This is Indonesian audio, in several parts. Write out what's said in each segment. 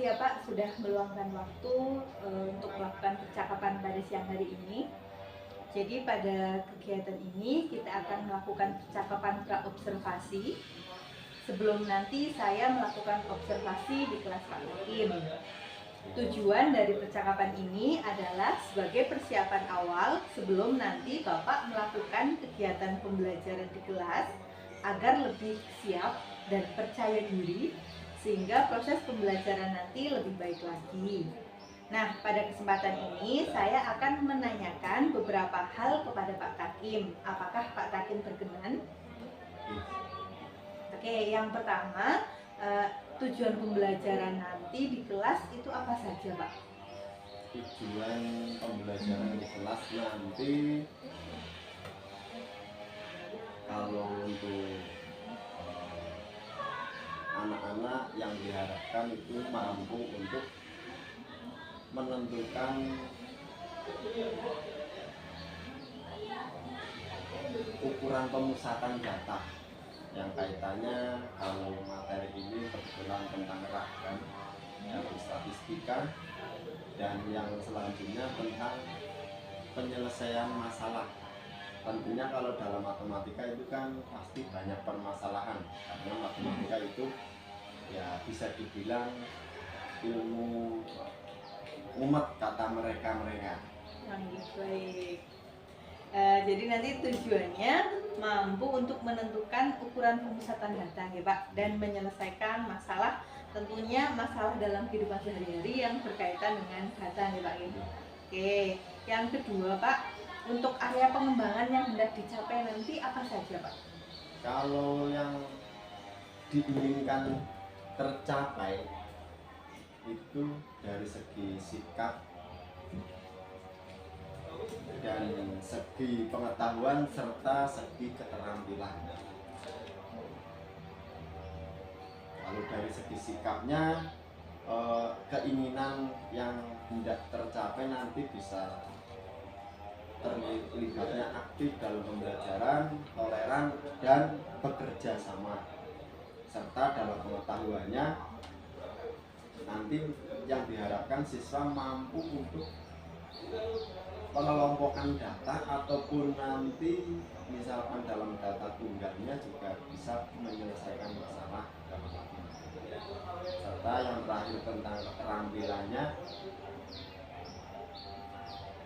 kasih ya Pak sudah meluangkan waktu untuk melakukan percakapan pada siang hari ini. Jadi pada kegiatan ini kita akan melakukan percakapan praobservasi sebelum nanti saya melakukan observasi di kelas Pak Takim. Tujuan dari percakapan ini adalah sebagai persiapan awal sebelum nanti Bapak melakukan kegiatan pembelajaran di kelas agar lebih siap dan percaya diri sehingga proses pembelajaran nanti lebih baik lagi. Nah, pada kesempatan ini saya akan menanyakan beberapa hal kepada Pak Takim. Apakah Pak Takim berkenan? Oke, yang pertama, tujuan pembelajaran nanti di kelas itu apa saja, Pak? Tujuan pembelajaran di kelas nanti, kalau untuk anak-anak yang diharapkan itu mampu untuk menentukan ukuran pemusatan data yang kaitannya, kalau materi ini kebetulan tentang ragam dalam statistika, dan yang selanjutnya tentang penyelesaian masalah. Tentunya kalau dalam matematika itu kan pasti banyak permasalahan, karena matematika itu ya bisa dibilang ilmu umat kata mereka. Baik. Jadi nanti tujuannya mampu untuk menentukan ukuran pemusatan data ya Pak, dan menyelesaikan masalah, tentunya masalah dalam kehidupan sehari-hari yang berkaitan dengan data ya Pak. Oke, yang kedua Pak, untuk area pengembangan yang hendak dicapai nanti apa saja Pak? Kalau yang diinginkan tercapai itu dari segi sikap dan segi pengetahuan serta segi keterampilan. Lalu dari segi sikapnya, keinginan yang hendak tercapai nanti bisa terlibatnya aktif dalam pembelajaran, toleran, dan bekerja sama. Serta dalam pengetahuannya nanti yang diharapkan siswa mampu untuk mengelompokkan data, ataupun nanti misalkan dalam data tunggalnya juga bisa menyelesaikan masalah dalam matematika. Serta yang terakhir tentang keterampilannya,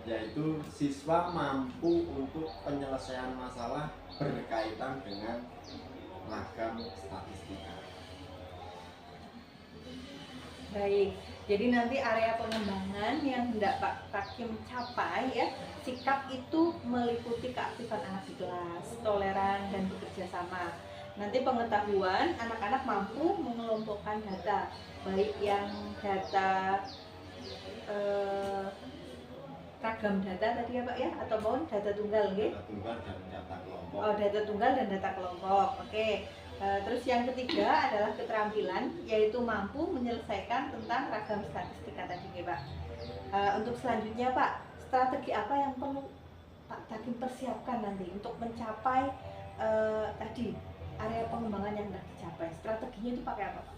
yaitu siswa mampu untuk penyelesaian masalah berkaitan dengan ragam statistika. Baik, jadi nanti area pengembangan yang hendak Pak Takim capai ya, sikap itu meliputi keaktifan anak di kelas, toleran dan bekerja sama. Nanti pengetahuan, anak-anak mampu mengelompokkan data, baik yang data ragam data tadi ya Pak ya, ataupun data tunggal gitu? Data tunggal dan data kelompok. Oh, data tunggal dan data kelompok. Oke. Terus yang ketiga adalah keterampilan, yaitu mampu menyelesaikan tentang ragam statistika tadi ya Pak. Untuk selanjutnya Pak, strategi apa yang perlu Pak Takim persiapkan nanti untuk mencapai tadi area pengembangan yang hendak dicapai? Strateginya itu pakai apa Pak?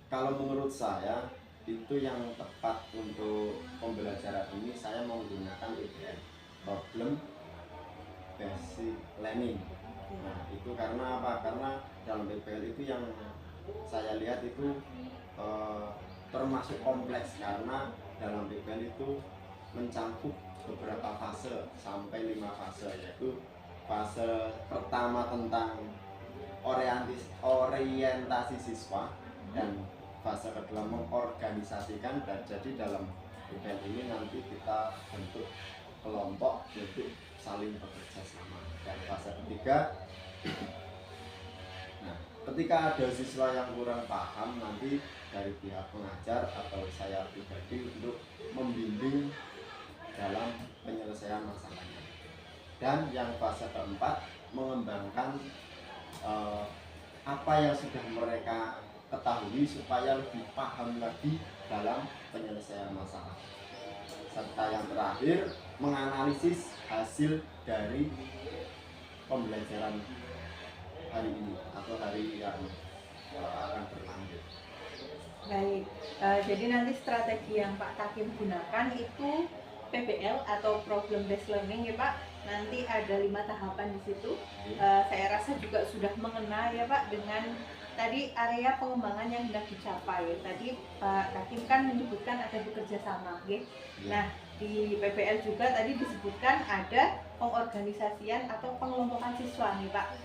Kalau menurut saya itu yang tepat untuk pembelajaran ini, saya menggunakan PBL, problem basic learning. Nah, itu karena apa? Karena dalam PBL itu yang saya lihat itu termasuk kompleks, karena dalam PBL itu mencakup beberapa fase sampai 5 fase, yaitu fase pertama tentang orientasi siswa, dan fase kedua mengorganisasikan. Dan jadi dalam PBL ini nanti kita bentuk kelompok untuk saling bekerja sama. Dan fase ketiga, nah, ketika ada siswa yang kurang paham, nanti dari pihak pengajar atau saya pribadi untuk membimbing dalam penyelesaian masalahnya. Dan yang fase keempat, mengembangkan apa yang sudah mereka ketahui supaya lebih paham lagi dalam penyelesaian masalah. Serta yang terakhir, menganalisis hasil dari pembelajaran hari ini atau hari yang akan berlanjut. Baik, jadi nanti strategi yang Pak Takim gunakan itu PBL atau Problem Based Learning ya Pak. Nanti ada 5 tahapan di situ. Saya rasa juga sudah mengenal ya Pak dengan tadi area pengembangan yang hendak dicapai. Tadi Pak Takim kan menyebutkan ada bekerja sama, ya. Nah di PBL juga tadi disebutkan ada pengorganisasian atau pengelompokan siswa nih Pak.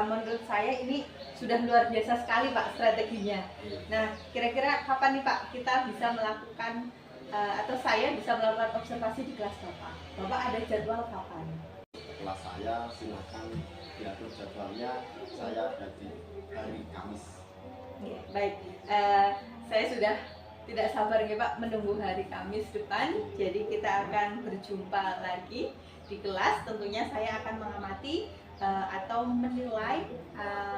Menurut saya ini sudah luar biasa sekali Pak strateginya. Nah, kira-kira kapan nih Pak kita bisa melakukan atau saya bisa melakukan observasi di kelas Bapak? Bapak ada jadwal kapan? Kelas saya silakan diatur jadwalnya, saya ada di hari Kamis. Ya, baik, saya sudah tidak sabar ya Pak menunggu hari Kamis depan. Jadi kita akan berjumpa lagi di kelas. Tentunya saya akan mengamati atau menilai,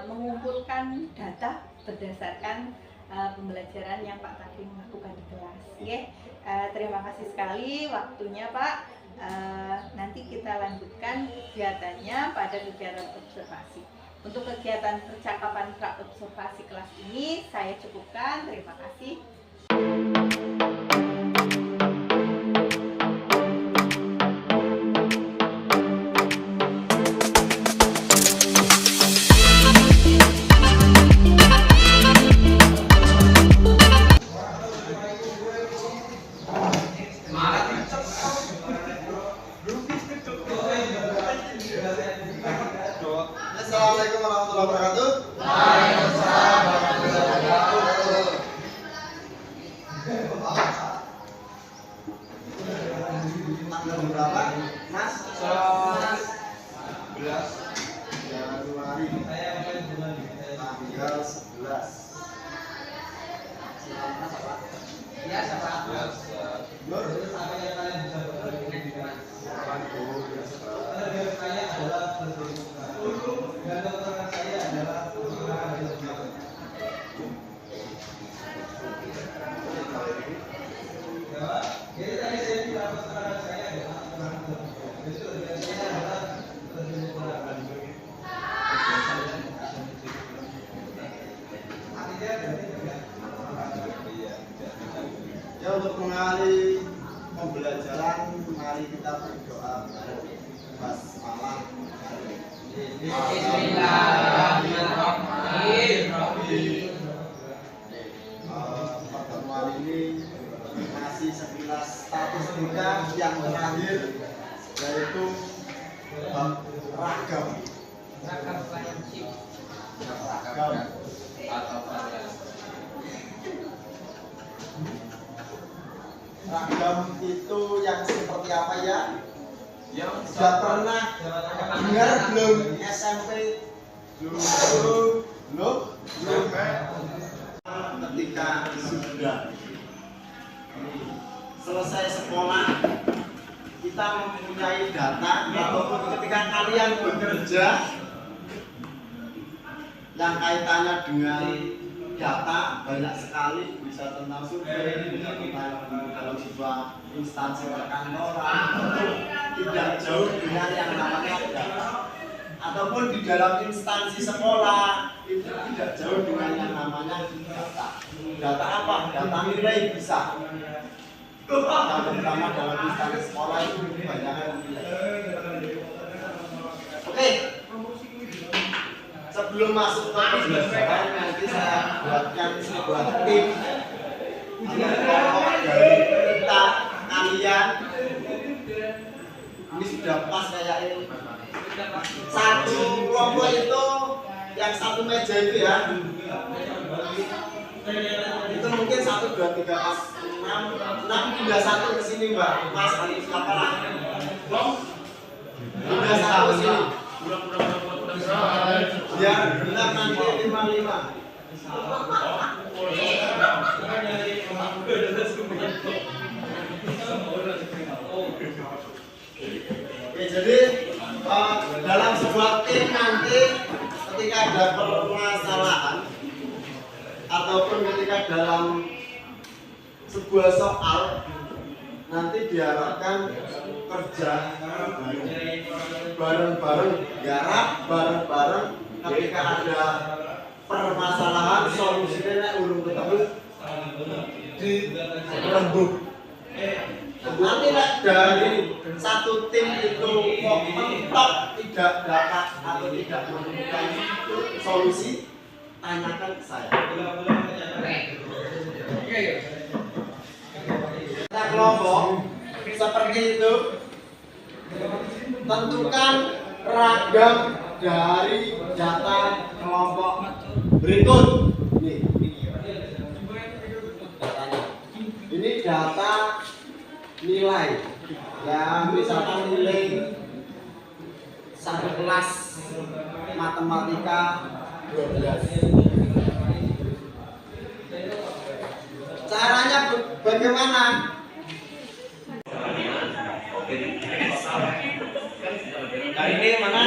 mengumpulkan data berdasarkan pembelajaran yang Pak Takim lakukan di kelas. Oke, terima kasih sekali waktunya Pak. Nanti kita lanjutkan kegiatannya pada kegiatan observasi. Untuk kegiatan percakapan pra observasi kelas ini saya cukupkan. Terima kasih. Assalamualaikum warahmatullahi wabarakatuh. Tanggal berapa, Mas? 11 Januari. Tanggal 11. Biasa, Pak. Biasa. Nur. Ya, untuk mengakhiri pembelajaran, mari kita berdoa bareng. Basmalah. Bismillahirrahmanirrahim. Pertemuan ini masih sekilas statistika yang terakhir, yaitu ragam. Ragam prinsip Ragam. atau variasi. Ragam itu yang seperti apa ya? Yang Sudah pernah dengar belum SMP? Belum. Ketika sudah selesai sekolah, kita mempunyai data, ataupun ketika kalian bekerja yang kaitannya dengan data banyak sekali, bisa tentang survei, bisa tentang kalau siswa instansi perkantoran, tidak jauh dengan yang namanya data, ataupun di dalam instansi sekolah itu tidak jauh dengan yang namanya data. Data apa? Data nilai bisa. Yang pertama dalam instansi sekolah itu banyak nilai. Oke. Sebelum masuk ke pembelajaran, nanti saya buatkan sebuah tim kelompok dari kita, kalian. Ini sudah pas kayak ini. Satu kelompok itu yang satu meja itu ya. Itu mungkin 1, 2, 3, 4, 6 pindah satu ke sini Mbak. Mas Ali siapa lah? Pindah satu ke sini. Biar benar nanti 55. Oke, jadi dalam sebuah tim nanti ketika ada permasalahan ataupun ketika dalam sebuah soal nanti diharapkan kerja bareng-bareng, garap bareng-bareng. Ketika ada permasalahan, solusinya urung ketemu, lembut. Nanti dari satu tim itu kok mentok tidak dapat atau tidak menemukan solusi, tanyakan ke saya. Kita kelompok seperti itu, tentukan ragam dari data kelompok berikut. Ini data nilai, ya misalkan nilai satu kelas matematika 12. Caranya bagaimana? Kali ini mana?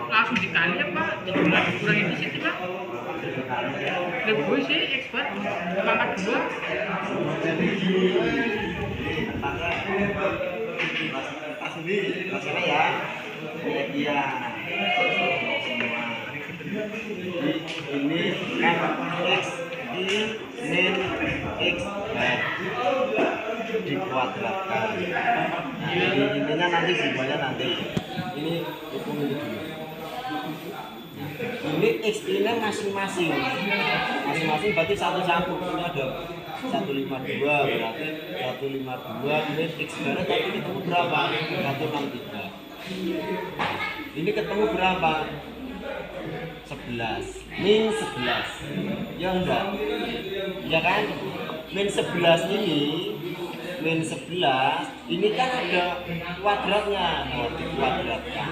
Langsung dikali apa? Kurang ini sih Pak? Lebih sih ekspor pangkat 2. Maksudnya ya, dia semua. Ini x i min x dikuadratkan. Jadi intinya nanti simbolnya nanti. Ini hitung ini dulu. Ini x ini masing-masing berarti satu-satu. Ini ada 152 berarti 152 min x barat, tapi ini ketemu berapa? 163. Ini ketemu berapa? 11 min 11 ya enggak? Ya kan? Min 11 ini kan ada kuadratnya, nah dikuadratkan.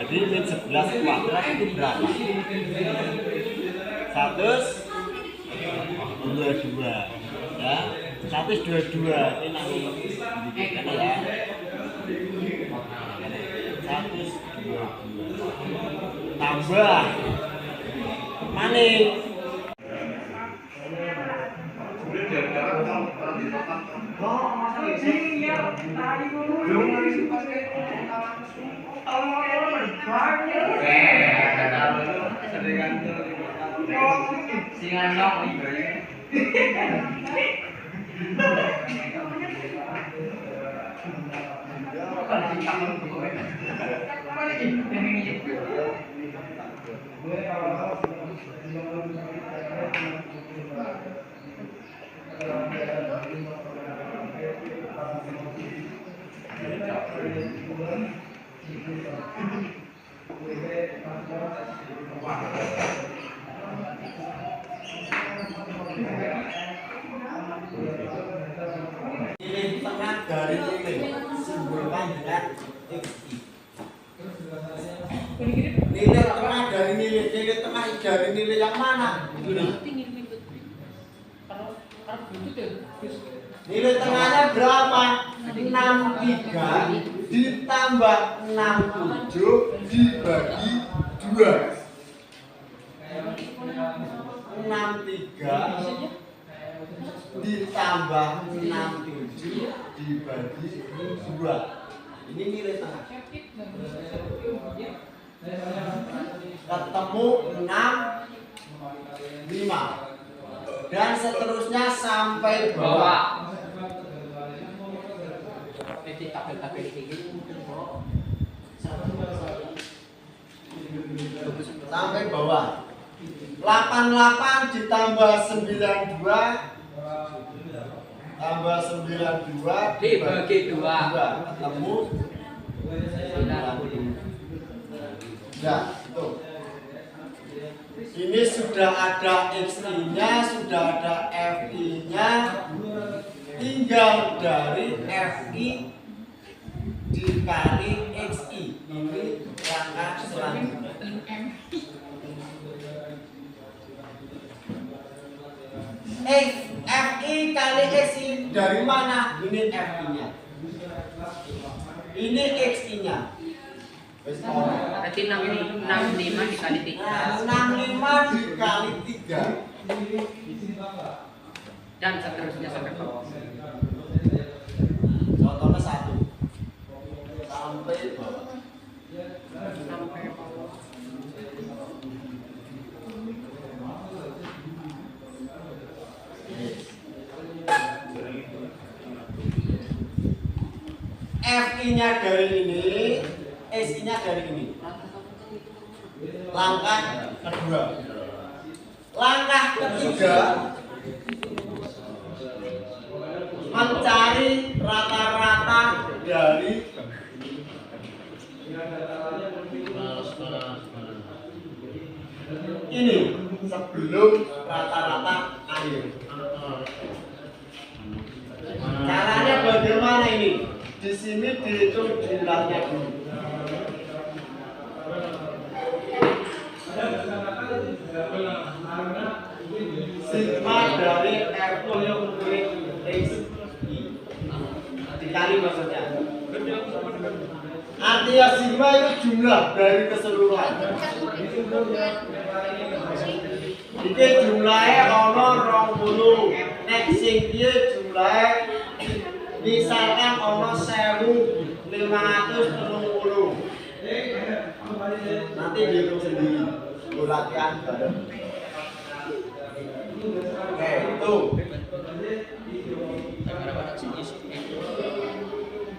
Jadi min 11 kuadrat itu berapa? 122 ya, 122 ini nanti kan ya, 122 tambah maning nilai tengah dari nilai simbolkan dengan XI. Nilai tengah dari nilai yang mana? Nilai tengahnya berapa? 63 ditambah 67 dibagi 2. 63 ditambah 67 dibagi 2. Ini nilai tengah. Ketemu 6, 5 dan seterusnya sampai bawah. Sampai bawah. 88 ditambah 92 tambah 92 dibagi 2 ketemu 90. Ya, tuh. Ini sudah ada XI-nya, sudah ada FI-nya. Tinggal dari FI dikali XI. Ini langkah selanjutnya. FI kali XI dari mana? Ini FI-nya. Ini XI-nya. Wis ora. Berarti 65 dikali 3 65 dikali 3 dan seterusnya sampai bawah. contohnya 1 sampai bawah. Sampai bawah. FI-nya dari ini, SI-nya dari ini. Langkah kedua. Langkah ketiga, mencari rata-rata dari ini sebelum rata-rata akhir. Caranya bagaimana ini? Di sini dihitung jumlahnya dulu. Sigma dari F X dikali maksudnya. Artinya sigma itu jumlah dari keseluruhan. Iki jumlahnya ono 20. Nek sing piye jumlahe misalkan ono 1530. Nanti dihitung sendiri. Latihan bareng. Oke, itu.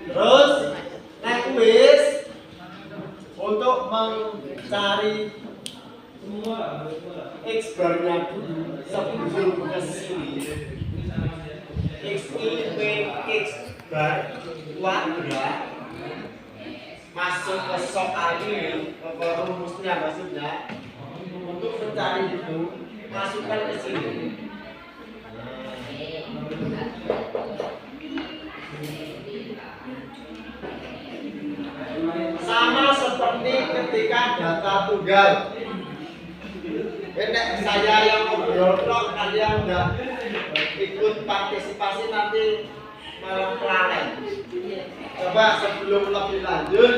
Terus nek wis untuk mencari X barnya sebelum ke sini X ini X bar kuadrat masuk ke soal ini ke rumusnya maksudnya untuk mencari itu masukkan ke sini. Sama seperti ketika data tunggal. Nek saya yang ngobrol kok kalian enggak ikut partisipasi nanti malah kelalen. Coba sebelum lebih lanjut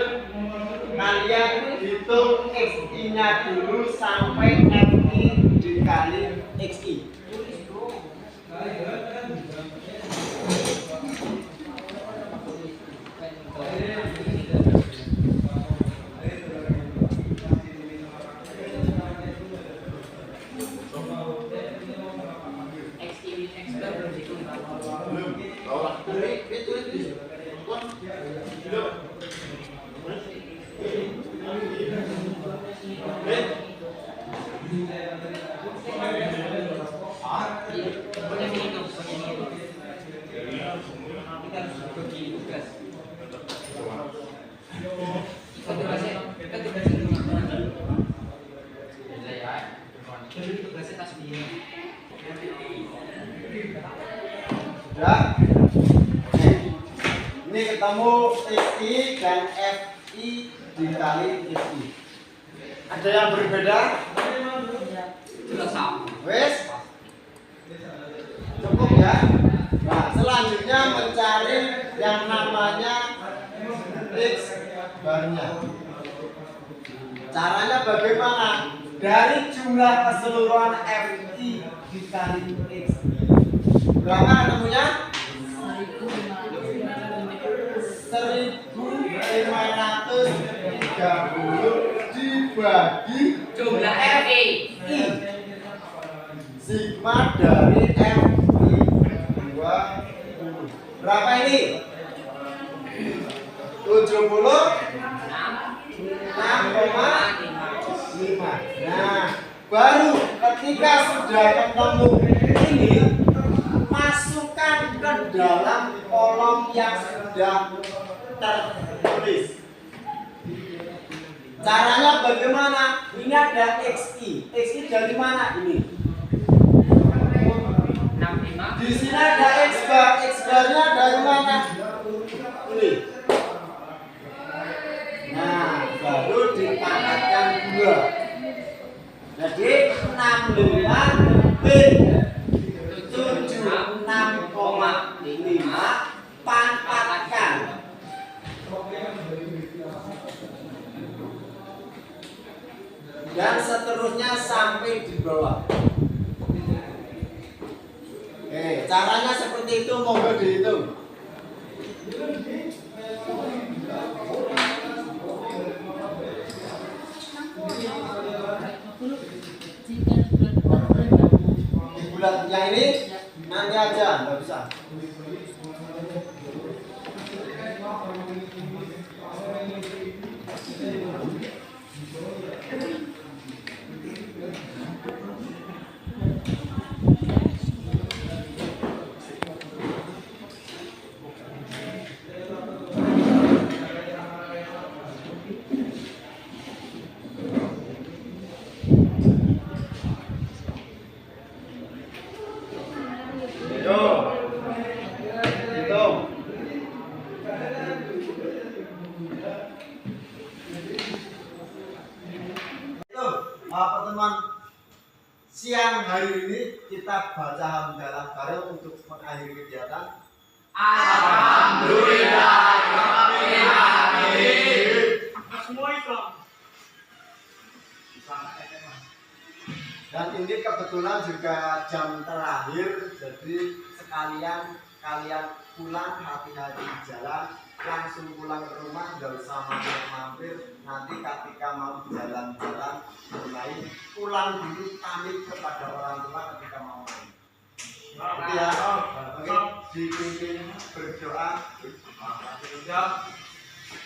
kalian hitung XI-nya dulu sampai FI dikali XI. Sudah? Ini ketemu XI dan FI dikali XI. Ada yang berbeda? Wes? Cukup ya? Nah, selanjutnya mencari yang namanya X barnya. Caranya bagaimana? Dari jumlah keseluruhan FI dikali XI. Berapa ketemunya? 1530 dibagi Jumlah FI. Sigma dari FI 20. Berapa ini? 76,5. Nah, baru ketika sudah ketemu ini, masukkan ke dalam kolom yang sudah tertulis. Caranya bagaimana? Ini ada XI. XI dari mana ini? 65. Di sini ada X bar. X barnya dari mana? Ini. Nah, baru dipangkatkan 2. Jadi 65 bin 76,5 pangkatkan. dan seterusnya sampai di bawah. Caranya seperti itu, monggo dihitung. Di bulan yang ini nanti aja, nggak bisa. Pertemuan siang hari ini kita baca hamdalah bareng untuk mengakhiri kegiatan. Alhamdulillahirobbilalamin. Dan ini kebetulan juga jam terakhir, jadi sekalian kalian pulang hati-hati di jalan, langsung pulang ke rumah, nggak usah mampir-mampir. Nanti ketika mau jalan-jalan mulai pulang dulu pamit kepada orang tua ketika mau main. Oke ya, oke, dipimpin berdoa.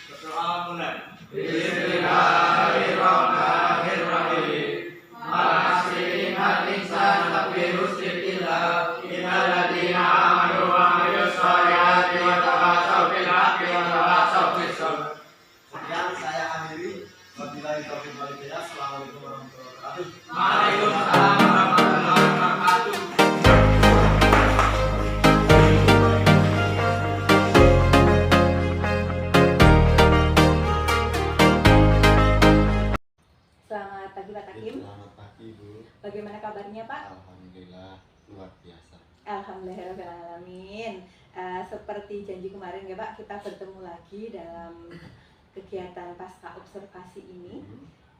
Berdoa mulai. Bismillahirrahmanirrahim. Masih ingat insan tapi rusdillah. Innalladzina amanu wa amilus sholihati wa tawassaw bil haqqi wa tawassaw bis sabr. Sekian saya akhiri. Wabillahi taufiq wal hidayah. Assalamualaikum warahmatullahi wabarakatuh. Waalaikumsalam warahmatullahi wabarakatuh. Selamat pagi Pak Takim. Selamat pagi Bu. Bagaimana kabarnya Pak? Alhamdulillah luar biasa. Alhamdulillahirobbilalamin. Seperti janji kemarin ya Pak, kita bertemu lagi dalam kegiatan pasca observasi ini.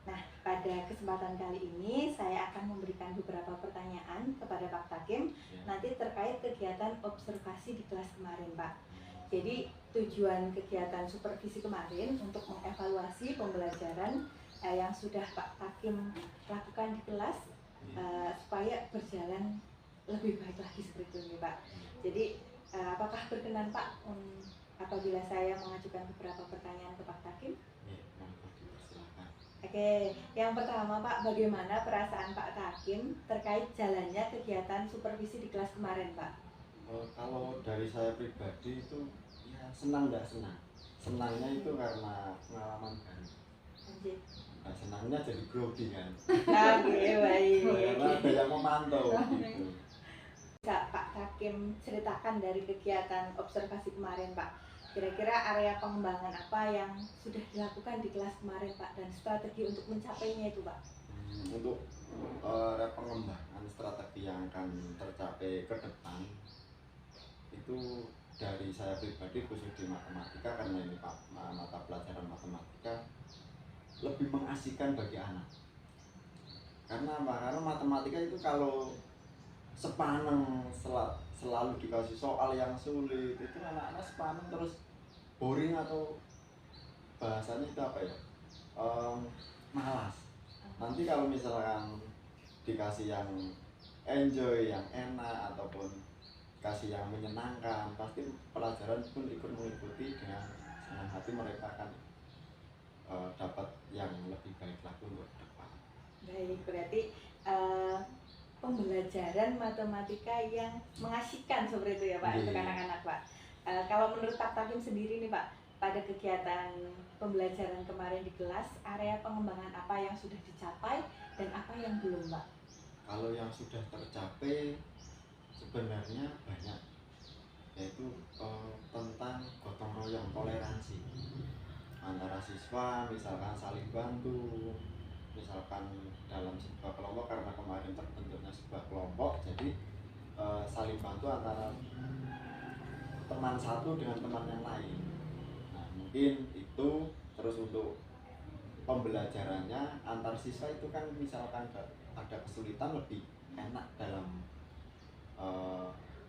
Nah, pada kesempatan kali ini saya akan memberikan beberapa pertanyaan kepada Pak Takim nanti terkait kegiatan observasi di kelas kemarin Pak. Jadi tujuan kegiatan supervisi kemarin untuk mengevaluasi pembelajaran yang sudah Pak Takim lakukan di kelas supaya berjalan lebih baik lagi seperti ini Pak. Jadi apakah berkenan Pak apabila saya mengajukan beberapa pertanyaan ke Pak Takim? Oke, yang pertama Pak, bagaimana perasaan Pak Takim terkait jalannya kegiatan supervisi di kelas kemarin Pak? Kalau dari saya pribadi itu ya senang nggak senang. Senangnya itu karena pengalaman baru. Nah, senangnya jadi grogi kan. Oke, baik. Karena ada yang memantau gitu. Bisa Pak Takim ceritakan dari kegiatan observasi kemarin Pak, kira-kira area pengembangan apa yang sudah dilakukan di kelas kemarin Pak dan strategi untuk mencapainya itu Pak? Untuk pengembangan strategi yang akan tercapai ke depan itu dari saya pribadi khusus di matematika, karena ini mata pelajaran matematika lebih mengasihkan bagi anak. Karena apa? Karena matematika itu kalau sepaneng selalu dikasih soal yang sulit, itu anak-anak sepaneng terus boring atau bahasanya itu apa ya, malas. Nanti kalau misalkan dikasih yang enjoy, yang enak ataupun kasih yang menyenangkan, pasti pelajaran pun ikut mengikuti dengan senang hati, mereka akan dapat yang lebih baik lagi untuk depan. Baik, berarti pembelajaran matematika yang mengasihkan seperti itu ya Pak untuk anak-anak Pak. Kalau menurut Pak Takim sendiri nih Pak, pada kegiatan pembelajaran kemarin di kelas, area pengembangan apa yang sudah dicapai dan apa yang belum Pak? Kalau yang sudah tercapai sebenarnya banyak, yaitu tentang gotong royong, toleransi antara siswa, misalkan saling bantu, misalkan dalam sebuah kelompok, karena kemarin terbentuknya sebuah kelompok, jadi saling bantu antara teman satu dengan teman yang lain. Nah, mungkin itu. Terus untuk pembelajarannya antar siswa itu kan misalkan ada kesulitan lebih enak dalam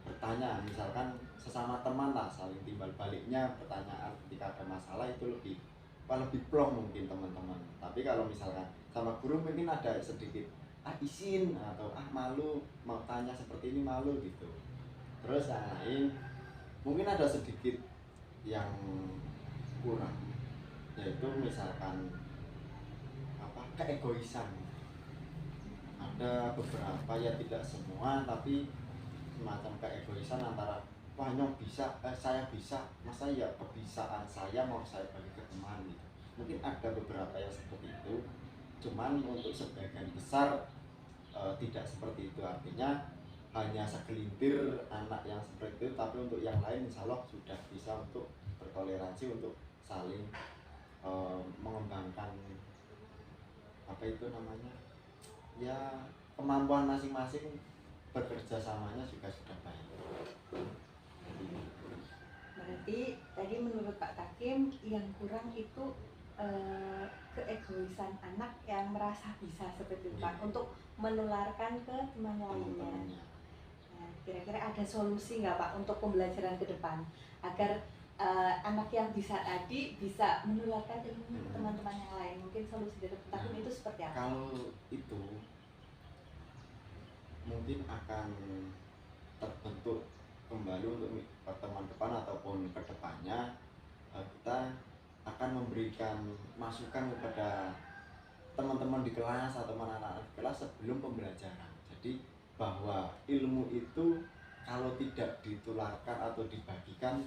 bertanya, misalkan sesama teman lah saling timbal baliknya pertanyaan ketika ada masalah itu lebih plong mungkin teman-teman. Tapi kalau misalkan sama guru mungkin ada sedikit izin atau malu mau tanya seperti ini malu gitu. Terus yang lain mungkin ada sedikit yang kurang, yaitu misalkan keegoisan. Ada beberapa, ya tidak semua, tapi semacam keegoisan antara wah nyong bisa, saya bisa, masa ya kebisaan saya mau saya bagi ke teman gitu. Mungkin ada beberapa yang seperti itu, cuman untuk sebagian besar tidak seperti itu. Artinya hanya segelintir anak yang seperti itu, tapi untuk yang lain insya Allah sudah bisa untuk bertoleransi, untuk saling mengembangkan apa itu namanya ya, kemampuan masing-masing, bekerja samanya juga sudah baik. Berarti tadi menurut Pak Takim yang kurang itu keegoisan anak yang merasa bisa seperti itu Pak, untuk menularkan ke teman lainnya. Nah, kira-kira ada solusi nggak Pak untuk pembelajaran ke depan agar anak yang bisa tadi bisa menularkan ilmu teman-teman yang lain? Mungkin solusi dari Pak Takim itu seperti apa? Kalau itu mungkin akan terbentuk kembali untuk pertemuan depan ataupun kedepannya, kita akan memberikan masukan kepada teman-teman di kelas atau anak-anak di kelas sebelum pembelajaran. Jadi bahwa ilmu itu kalau tidak ditularkan atau dibagikan,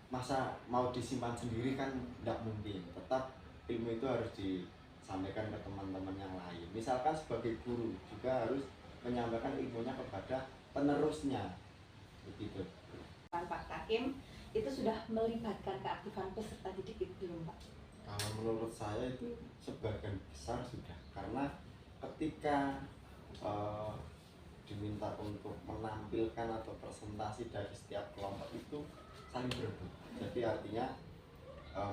masa mau disimpan sendiri kan tidak mungkin. Tetap ilmu itu harus disampaikan ke teman-teman yang lain. Misalkan sebagai guru juga harus menyampaikan ilmunya kepada penerusnya, begitu. Pak Takim itu sudah melibatkan keaktifan peserta didik itu belum Pak? Kalau menurut saya itu sebagian besar sudah, karena ketika diminta untuk menampilkan atau presentasi dari setiap kelompok itu saling berebut. Jadi artinya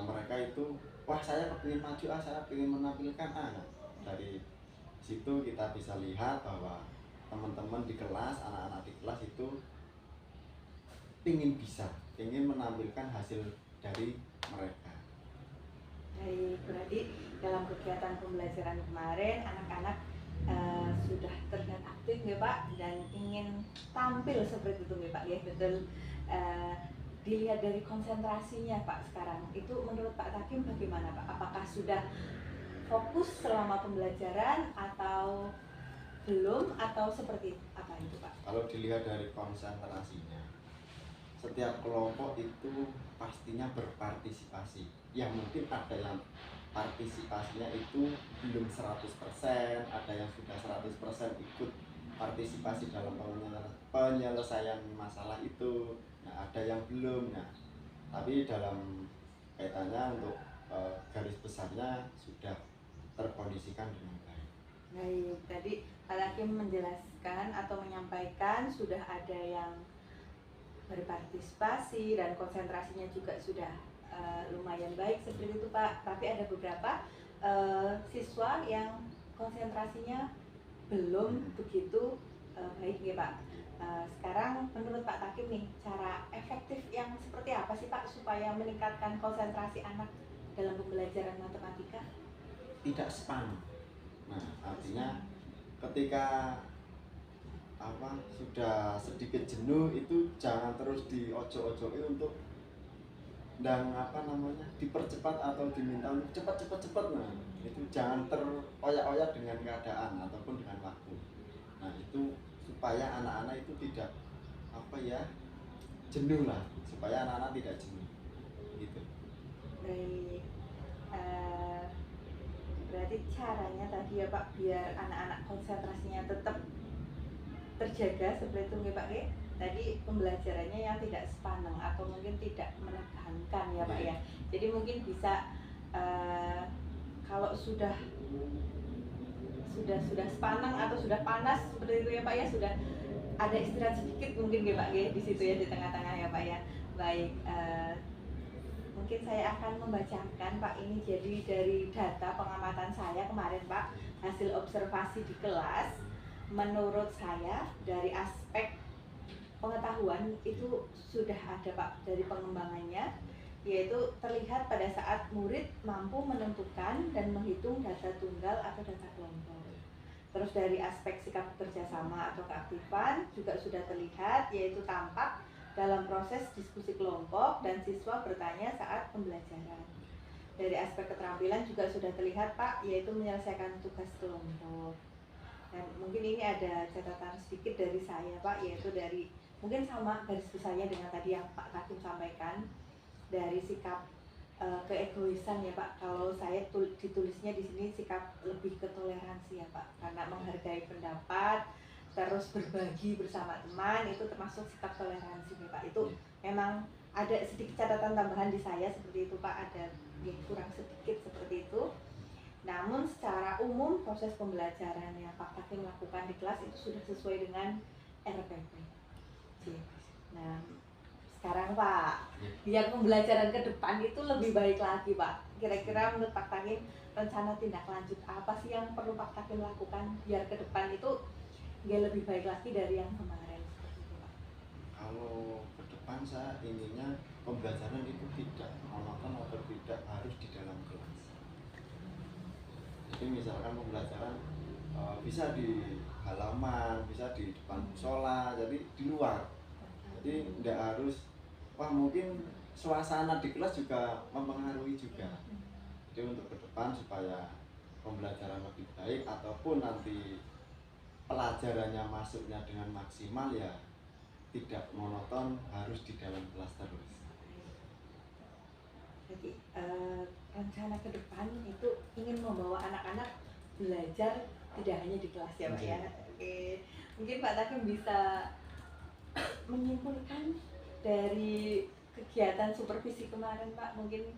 mereka itu wah saya kepingin maju, saya ingin menampilkan nah, dari situ kita bisa lihat bahwa teman-teman di kelas, anak-anak di kelas itu ingin menampilkan hasil dari mereka. Baik, berarti dalam kegiatan pembelajaran kemarin anak-anak sudah terlihat aktif ya Pak, dan ingin tampil seperti itu ya Pak ya, betul. Dilihat dari konsentrasinya Pak sekarang, itu menurut Pak Takim bagaimana Pak? Apakah sudah fokus selama pembelajaran atau belum, atau seperti apa itu Pak? Kalau dilihat dari konsentrasinya, setiap kelompok itu pastinya berpartisipasi. Ya mungkin ada yang partisipasinya itu belum 100%, ada yang sudah 100% ikut partisipasi dalam penyelesaian masalah itu. Nah, ada yang belum. Nah, tapi dalam kaitannya untuk garis besarnya sudah terkondisikan dengan baik. Baik, tadi Pak Takim menjelaskan atau menyampaikan sudah ada yang berpartisipasi dan konsentrasinya juga sudah lumayan baik seperti itu Pak. Tapi ada beberapa siswa yang konsentrasinya belum begitu baik ya Pak. Sekarang menurut Pak Takim nih, cara efektif yang seperti apa sih Pak supaya meningkatkan konsentrasi anak dalam pembelajaran matematika? Tidak span. Nah, artinya ketika sudah sedikit jenuh itu jangan terus diojo-ojoi untuk dan dipercepat atau diminta untuk cepat. Nah, itu jangan teroyak-oyak dengan keadaan ataupun dengan waktu. Nah, itu supaya anak-anak itu tidak jenuh lah, supaya anak-anak tidak jenuh gitu. Baik, berarti caranya tadi ya Pak, biar anak-anak konsentrasinya tetap terjaga seperti itu ya Pak ya. Tadi pembelajarannya yang tidak sepaneng atau mungkin tidak menegangkan ya Pak ya. Jadi mungkin bisa kalau sudah sepaneng atau sudah panas seperti itu ya Pak ya, sudah ada istirahat sedikit mungkin ya Pak ya di situ ya, di tengah-tengah ya Pak ya. Baik, mungkin saya akan membacakan Pak, ini jadi dari data pengamatan saya kemarin Pak, hasil observasi di kelas. Menurut saya dari aspek pengetahuan itu sudah ada Pak dari pengembangannya, yaitu terlihat pada saat murid mampu menentukan dan menghitung data tunggal atau data kelompok. Terus dari aspek sikap kerjasama atau keaktifan juga sudah terlihat, yaitu tampak dalam proses diskusi kelompok dan siswa bertanya saat pembelajaran. Dari aspek keterampilan juga sudah terlihat Pak, yaitu menyelesaikan tugas kelompok. Dan mungkin ini ada catatan sedikit dari saya Pak, yaitu dari mungkin sama garis besarnya dengan tadi yang Pak Hakim sampaikan, dari sikap keegoisan ya Pak. Kalau saya ditulisnya di sini sikap lebih ke toleransi ya Pak, karena menghargai pendapat, terus berbagi bersama teman, itu termasuk sikap toleransi ya Pak. Itu memang ada sedikit catatan tambahan di saya seperti itu Pak, ada ya, kurang sedikit seperti itu. Namun secara umum proses pembelajaran yang Pak Hakim lakukan di kelas itu sudah sesuai dengan RPP. Nah, sekarang Pak, biar pembelajaran ke depan itu lebih baik lagi Pak. Kira-kira menurut Pak Hakim rencana tindak lanjut apa sih yang perlu Pak Hakim lakukan biar ke depan itu nggak lebih baik lagi dari yang kemarin seperti itu Pak? Kalau ke depan saya inginnya pembelajaran itu tidak monoton atau tidak harus di dalam kelas. Jadi misalkan pembelajaran bisa di halaman, bisa di depan musola, jadi di luar. Jadi tidak harus, wah mungkin suasana di kelas juga mempengaruhi juga. Jadi untuk ke depan supaya pembelajaran lebih baik ataupun nanti pelajarannya masuknya dengan maksimal, ya tidak monoton harus di dalam kelas terus. Jadi rencana ke depan itu ingin membawa anak-anak belajar tidak hanya di kelas ya Pak ya. Oke. Mungkin Pak Hakim bisa menyimpulkan dari kegiatan supervisi kemarin Pak, mungkin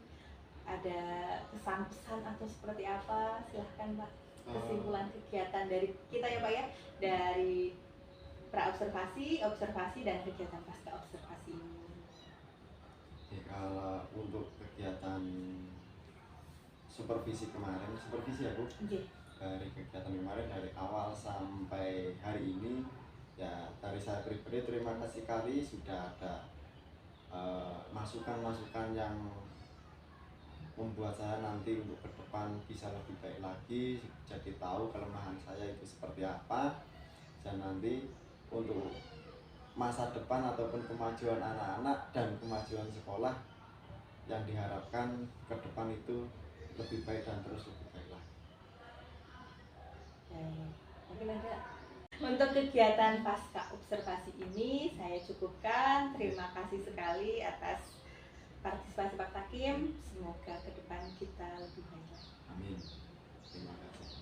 ada kesan-pesan atau seperti apa, silahkan Pak, kesimpulan kegiatan dari kita ya Pak ya, dari pra-observasi, observasi, dan kegiatan pasca observasi ini. Ya, kalau untuk kegiatan supervisi kemarin, supervisi ya Bu, dari kegiatan kemarin dari awal sampai hari ini, ya dari saya pribadi terima kasih sekali sudah ada masukan-masukan yang membuat saya nanti untuk ke depan bisa lebih baik lagi, jadi tahu kelemahan saya itu seperti apa, dan nanti untuk masa depan ataupun kemajuan anak-anak dan kemajuan sekolah yang diharapkan ke depan itu lebih baik dan terus lebih baik lagi. Mungkin ada untuk kegiatan pasca observasi ini saya cukupkan. Terima kasih sekali atas partisipasi Pak Hakim. Semoga ke depan kita lebih baik. Amin. Terima kasih.